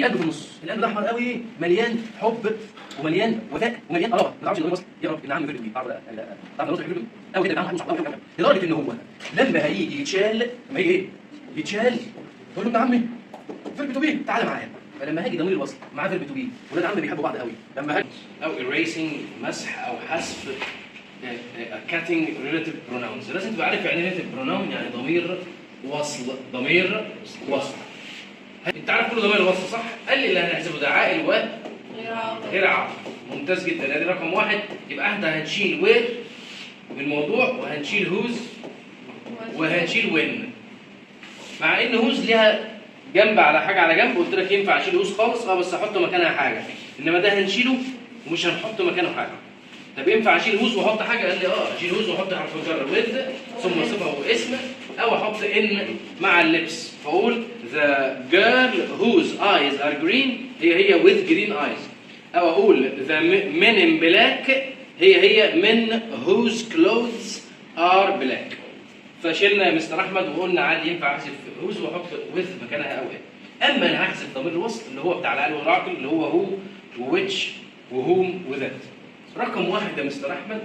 وفي قلب في النص، القلب ده احمر قوي مليان حب ومليان وفاء ومليان قرابه، ما تعرفش ان هو وصل يقرب ابن عم فيربي تعرف تعرف النص فيربي او كده ابن عم صعب لدرجه ان هو لما هيجي يتشال، لما يجي ايه؟ يتشال تقول له ابن عمي فيربي تو بي تعالى معايا. فلما هاجي ضمير الوصل معاه فيربي تو بي ولاد عم بيحبوا بعض قوي، لما هاجي او erasing مسح او حذف cutting relative pronouns، لازم تبقى عارف يعني relative pronoun يعني ضمير وصل، ضمير وصل. انت عارف كل ضمير الوصل صح؟ قال لي اللي هنحسبه ده عائل و غير عاقل. ممتاز جدا، ادي رقم واحد. يبقى احنا هنشيل وير من الموضوع وهنشيل هوز وهنشيل وين. مع ان هوز ليها جنب على حاجه على جنب، قلت لك ينفع اشيل هوز خالص بس احط مكانها حاجه، انما ده هنشيله ومش هنحط مكانه حاجه. طب ينفع اشيل هوز واحط حاجه؟ قال لي اشيل هوز واحط حرف جر وذ ثم صفه واسم، او احط ان مع اللبس فاقول the girl whose eyes are green هي with green eyes، او اقول the men in black هي men whose clothes are black. فشلنا يا مستر احمد وقلنا عادي ينفع احذف whose واحط with مكانها او ايه. اما انا هحذف ضمير الوصل اللي هو بتاع العقل والعقل اللي هو هو وwhich وهوم وذات. رقم واحد يا مستر احمد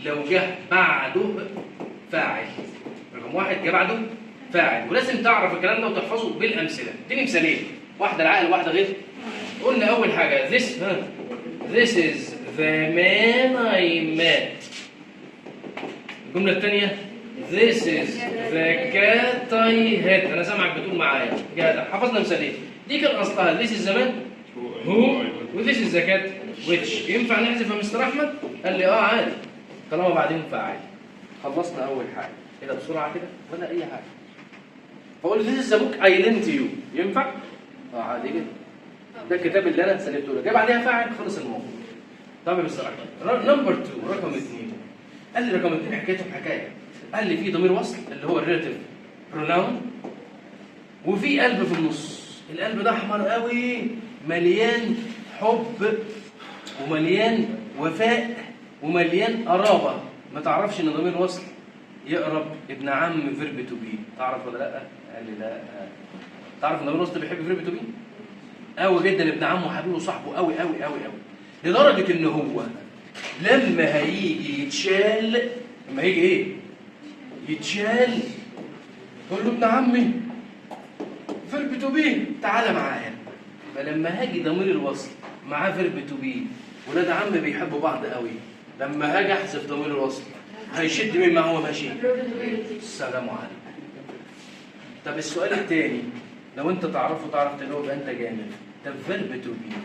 لو جه بعده فاعل، رقم واحد جه بعده فاعل، ولازم تعرف الكلام ده وتحفظه بالامثله. اديني مثالين، واحده العقل وواحده غير. قلنا اول حاجه this is the man I met. الجمله الثانيه this is the cat I had. انا سامعك بتقول معايا جدع، حفظنا مثالين. دي كان اصلها this is the man who و this is the cat which. ينفع نحذف يا مستر احمد؟ قال لي عادي طالما بعدين فاعل. خلصنا اول حاجه كده بسرعه كده ولا اي حاجه. فقول this is the book I lent you. ينفع؟ عادي جدا. ده الكتاب اللي انا سلفته لك، جه بعدها فاعل خلص الموضوع. طب يا مستر احمد نمبر 2 رقم 2. قال لي رقم 2 حكايته بحكايه. قال لي في ضمير وصل اللي هو الريلاتيف بروناون وفي قلب في النص. القلب ده احمر قوي مليان حب ومليان وفاء ومليان قرابه. ما تعرفش ان ضمير وصل يقرب ابن عم فيرب تو بي. تعرف ولا لا؟ قال لي لا. تعرف ان ضمير وصل بيحب فيرب تو بي قوي جدا، ابن عمه وحبيبه وصاحبه قوي قوي قوي قوي، لدرجه ان هو لما هيجي يتشال، لما هيجي ايه؟ يتشال تقول له ابن عمي فيرب تو بي تعالى معايا. فلما هاجي ضمير الوصل معاه فيرب تو بي ولاد عم بيحبوا بعض قوي، لما هاجي احذف ضمير الوصل هيشد مين معاه وهو ماشي؟ السلام عليكم. طب السؤال الثاني لو انت تعرفه تعرف تجاوب يبقى انت جامد. طب فيرب تو بي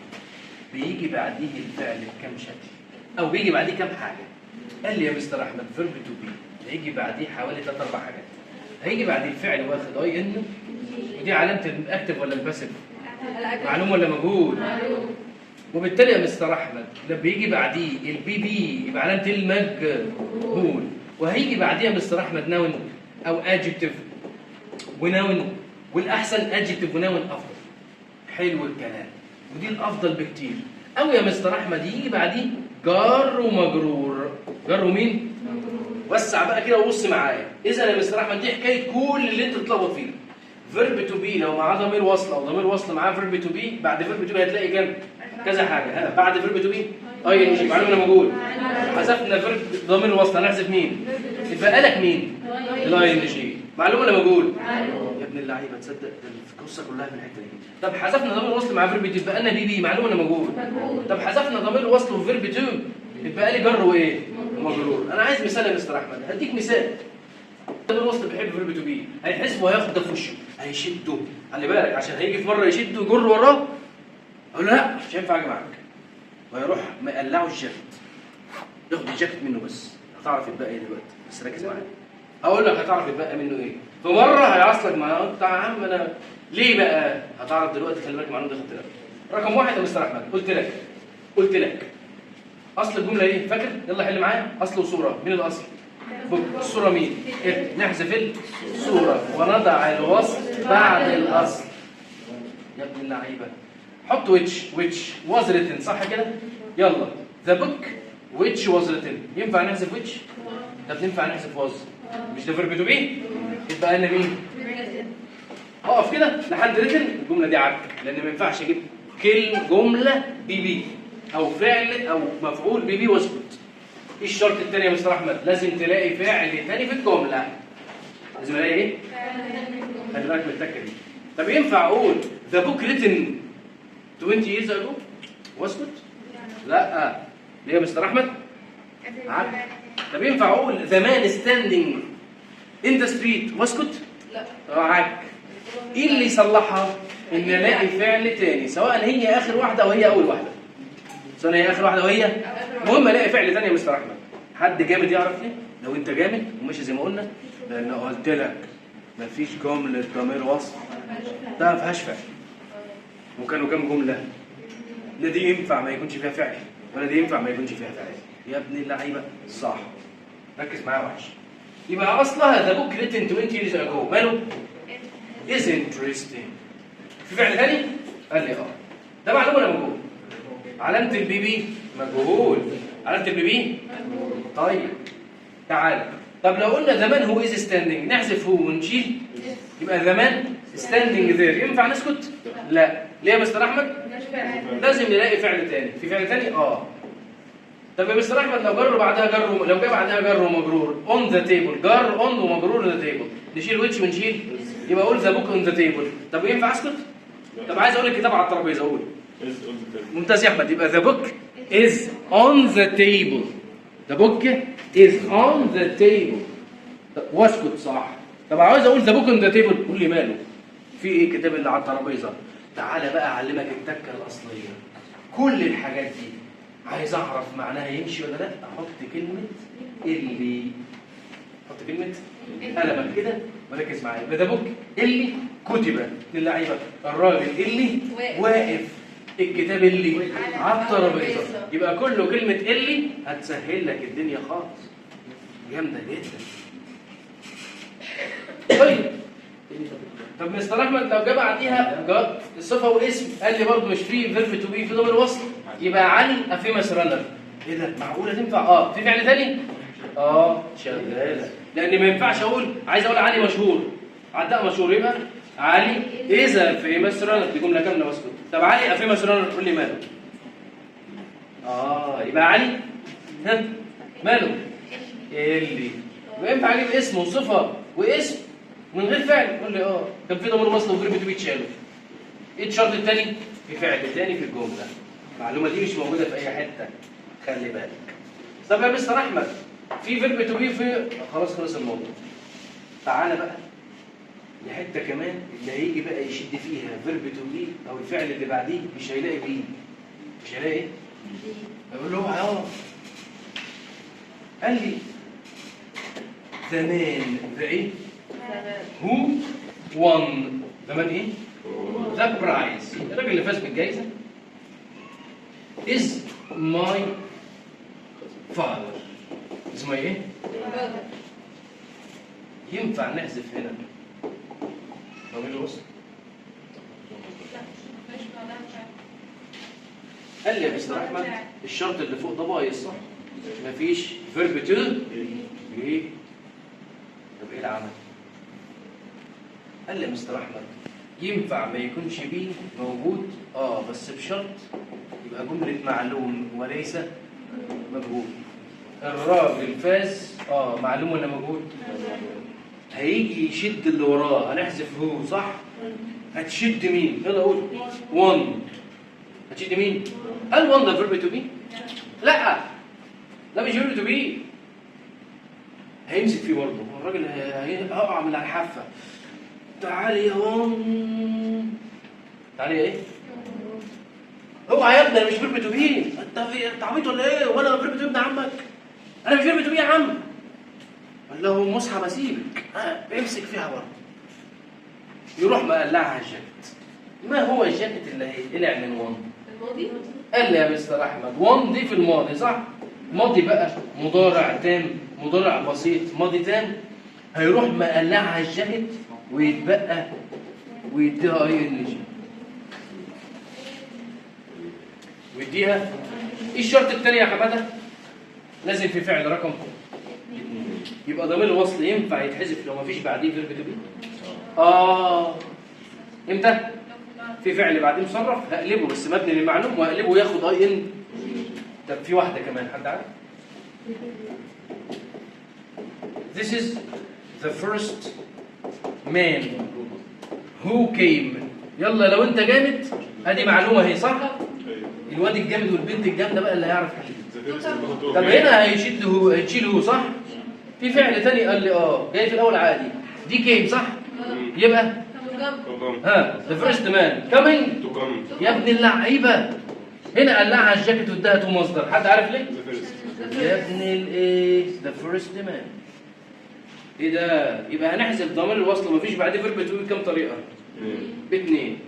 بيجي بعديه الفعل بكام شكل؟ او بيجي بعديه كام حاجه؟ قال لي يا مستر احمد فيرب تو بي هيجي بعديه حوالي 3 4 حاجات. هيجي بعديه الفعل واخد اي ان، ودي علامه الاكتف ولا الباسيف؟ معلوم ولا مجهول؟ وبالتالي يا مستر احمد لما بيجي بعديه البي بي يبقى علامه المجهول. وهيجي بعديه يا مستر احمد ناون او ادجكتيف وناون، والاحسن ادجكتيف وناون افضل. حلو الكلام، ودي الافضل بكتير. او يا مستر احمد يجي بعديه جار ومجرور. جار ومين؟ وسع بقى كده وبص معايا. اذا يا مستر احمد دي حكايه كل اللي انت تتلخبط فيه. فيرب تو بي لو معاه ضمير وصل او ضمير وصل معاه فيرب تو بي، بعد فيرب تو بي هتلاقي كام؟ كذا حاجه. بعد فيرب تو بي اي ان جي معلومه انا موجود. حذفنا فيرب ضمير الوصل هنحذف مين؟ يبقى لك مين؟ الاي ان جي. معلومه انا موجود. يا ابن اللعيبه تصدق القصه كلها في الحته دي. طب حذفنا ضمير الوصل مع فيرب تو يبقى لنا بي بي. معلومه انا موجود. طب حذفنا ضمير الوصل وفيرب تو يبقى لي جر وايه؟ ومجرور. انا عايز مثال يا مستر احمد، هديك مثال. ضمير الوصل بيحب فيرب تو بي، هيحسبه وهياخد ده في وشه، هيشده. خلي بالك عشان هيجي في مره يشده ويجر وراه. اقول له لا مش هينفع اجي معاك. ويروح مقلعه الجاكيت، ياخد الجاكيت منه بس. هتعرف يتبقى ايه دلوقتي، بس ركز معايا. هقول لك هتعرف يتبقى منه ايه. في مره هيعصلك معاه انت يا عم انا ليه بقى؟ هتعرف دلوقتي. خلي بالك المعلومه دي خدت بالك. رقم واحد يا مستر احمد قلت لك اصل الجمله ايه؟ فاكر؟ يلا حل معايا. اصل وصوره. مين الاصل؟ الصوره مين؟ نحذف الصوره ونضع الوصل بعد الاصل. يا ابن اللعيبه حط which was written صح كده؟ يلا the book which was written. ينفع نحذف which؟ طب ينفع نحذف was؟ مش ده فيرب تو بي؟ يبقى لنا مين؟ اقف اقف كده لحد ريتن الجمله دي عك، لان ما ينفعش اجيب جمله بي او فعل او مفعول بي واسكت. ايه الشرط الثاني يا مستر احمد؟ لازم تلاقي فعل ثاني في الجمله. لازم الاقي ايه؟ خلي بالك من التكه دي. طب ينفع اقول ذا بوك ريتن 20 years ago واسكت؟ لا. ليه يا مستر احمد؟ عك. طب ينفع اقول ذا مان ستاندينج ان ذا ستريت واسكت؟ لا. عك. ايه اللي يصلحها؟ ان الاقي فعل تاني، سواء هي اخر واحده او هي اول واحده. سواء هي اخر واحده وهي المهم الاقي فعل تاني يا مستر احمد. حد جامد يعرف ليه؟ لو انت جامد وماشي زي ما قلنا، لان قلت لك مفيش جمله ضمير وصف ده ما فيهاش فعل. وكانوا كام جمله؟ لا دي ينفع ما يكونش فيها فعل، ولا دي ينفع ما يكونش فيها فعل. يا ابن اللعيبه صح. ركز معايا وحش. يبقى اصلها ذا بوك ريتن 20 years ago ماله؟ is interesting. في فعل ثاني؟ قال لي ده معلوم ولا مجهول؟ علامة البي بي مجهول. علامة البي بي طيب تعال. طب لو قلنا زمان هو is standing نحذف هو ونشيل يبقى زمان standing there. ينفع نسكت؟ لا. ليه يا مستر احمد؟ لازم نلاقي فعل ثاني. في فعل ثاني؟ طب يا مستر احمد لو جر بعدها جر، لو جه بعدها جر ومجرور on the table، جر on ومجرور the table، نشيل ويتش ونشيل يبقى اقول ذا بوك on the table. طب ينفع اسكت؟ طب عايز اقول الكتاب على الترابيزه اقول ممتاز يا احمد. يبقى the book is on the table. the book is on the table واسكت صح. طب عاوز اقول the book on the table قول لي ماله؟ في ايه الكتاب اللي على الترابيزه؟ تعالى بقى اعلمك التكه الاصليه. كل الحاجات دي عايز اعرف معناها يمشي ولا لا، احط كلمه اللي، احط كلمه قلمك كده وركز معايا. يبقى the book اللي كتب للعيبه، الراجل اللي واقف، الكتاب اللي على الترابيزه. يبقى كله كلمه اللي هتسهل لك الدنيا خالص. جامده جدا. طيب طب مستر احمد لو جه بعديها صفه واسم قال لي برضه مش في فيرب تو بي في ضمير وصل، يبقى علي افيمس رانر. ايه ده؟ معقوله تنفع؟ في فعل ثاني؟ شغاله. لان ما ينفعش اقول عايز اقول علي مشهور، عداء مشهور، يبقى علي اذا فيمس رانر. دي جمله كامله واسكت. طب علي افيمس رانر قول لي ماله؟ يبقى علي ماله؟ اللي. وينفع اجيب اسم وصفه واسم من غير فعل قول لي كان في ضمير وصل وفيرب تو بي اتشالوا. ايه الشرط الثاني؟ في فعل ثاني في الجمله. المعلومه دي مش موجوده في اي حته، خلي بالك. طب يا مستر احمد في فيرب تو بي في خلاص خلص الموضوع. تعالى بقى لحته كمان اللي هيجي بقى يشد فيها فيرب تو بي او الفعل اللي بعديه مش هيلاقي بيه. مش هيلاقي ايه؟ اقول له قال لي زمان ذا ايه؟ هو وان زمان ايه؟ ذا برايز. الراجل اللي فاز بالجائزه is my father. اسمه ايه؟ ينفع نحذف هنا ضمير الوصل؟ قال لي يا مستر احمد الشرط اللي فوق ده بايظ صح؟ مفيش فيرب تو ايه؟ طب ايه العمل؟ قال لي يا مستر احمد ينفع ما يكونش بيه موجود بس بشرط يبقى جمله معلوم وليس مجهول. الراجل فاز معلوم ولا مجهول؟ هيجي يشد اللي وراه هنحذف هو صح؟ هتشد مين؟ يلا قول وان. هتشد مين؟ هل وان ده فيرب تو بي؟ لا مش فيرب تو بي. هيمسك فيه برضه الراجل هيقع من على الحافه. تعالي يا وان. تعالي ايه؟ اوعى يا ابني انا مش فيرب تو بي. انت عبيط ولا ايه؟ وانا فيرب تو بي ابن عمك؟ انا مش فيرب تو بي يا عم. قال له مصحى بسيبك امسك فيها برضه. يروح مقلعها الجاكيت. ما هو الجاكيت اللي هيقلع من وان؟ الماضي. قال لي يا مستر احمد وان دي في الماضي صح؟ ماضي بقى مضارع تام، مضارع بسيط، ماضي تام. هيروح مقلعها الجاكيت ويتبقى ويديها اي ان جي. ويديها ايه الشرط الثاني يا حماده؟ لازم في فعل رقم 2. يبقى ضمير الوصل ينفع يتحذف لو ما فيش بعديه فيرب تو بي؟ امتى؟ في فعل بعدين مصرف هقلبه بس مبني للمعلوم وهقلبه ياخد اي ان. طب في واحده كمان حد عارف؟ This is the first man who came. يلا لو انت جامد ادي معلومه اهي صح؟ الواد الجامد والبنت الجامده بقى اللي هيعرف يحل. طب هنا هيشيل هو صح؟ في فعل تاني قال لي جاي في الاول عادي دي كيم صح؟ يبقى the first man coming يا ابن اللعيبه. هنا قلعها الجاكيت واداها تو مصدر. حد عارف ليه؟ يا ابن الايه the first man. ايه ده؟ يبقى هنحذف ضمير الوصل ومفيش بعديه فيرب تو بكام طريقه؟ باثنين.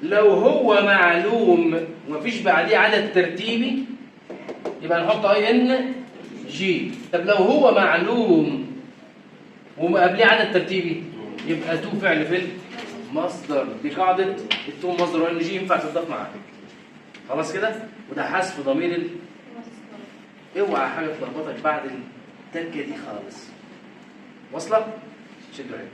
لو هو معلوم ومفيش بعديه عدد ترتيبي يبقى نحط اي ان جي. طب لو هو معلوم وقبليه عدد ترتيبي يبقى تو فعل في المصدر. دي قاعده التو مصدر وان جي ينفع تضاف معاك. خلاص كده؟ وده حذف ضمير اوعى حاجه تلخبطك بعد التركه دي خالص. واصله؟ شدوا عليك.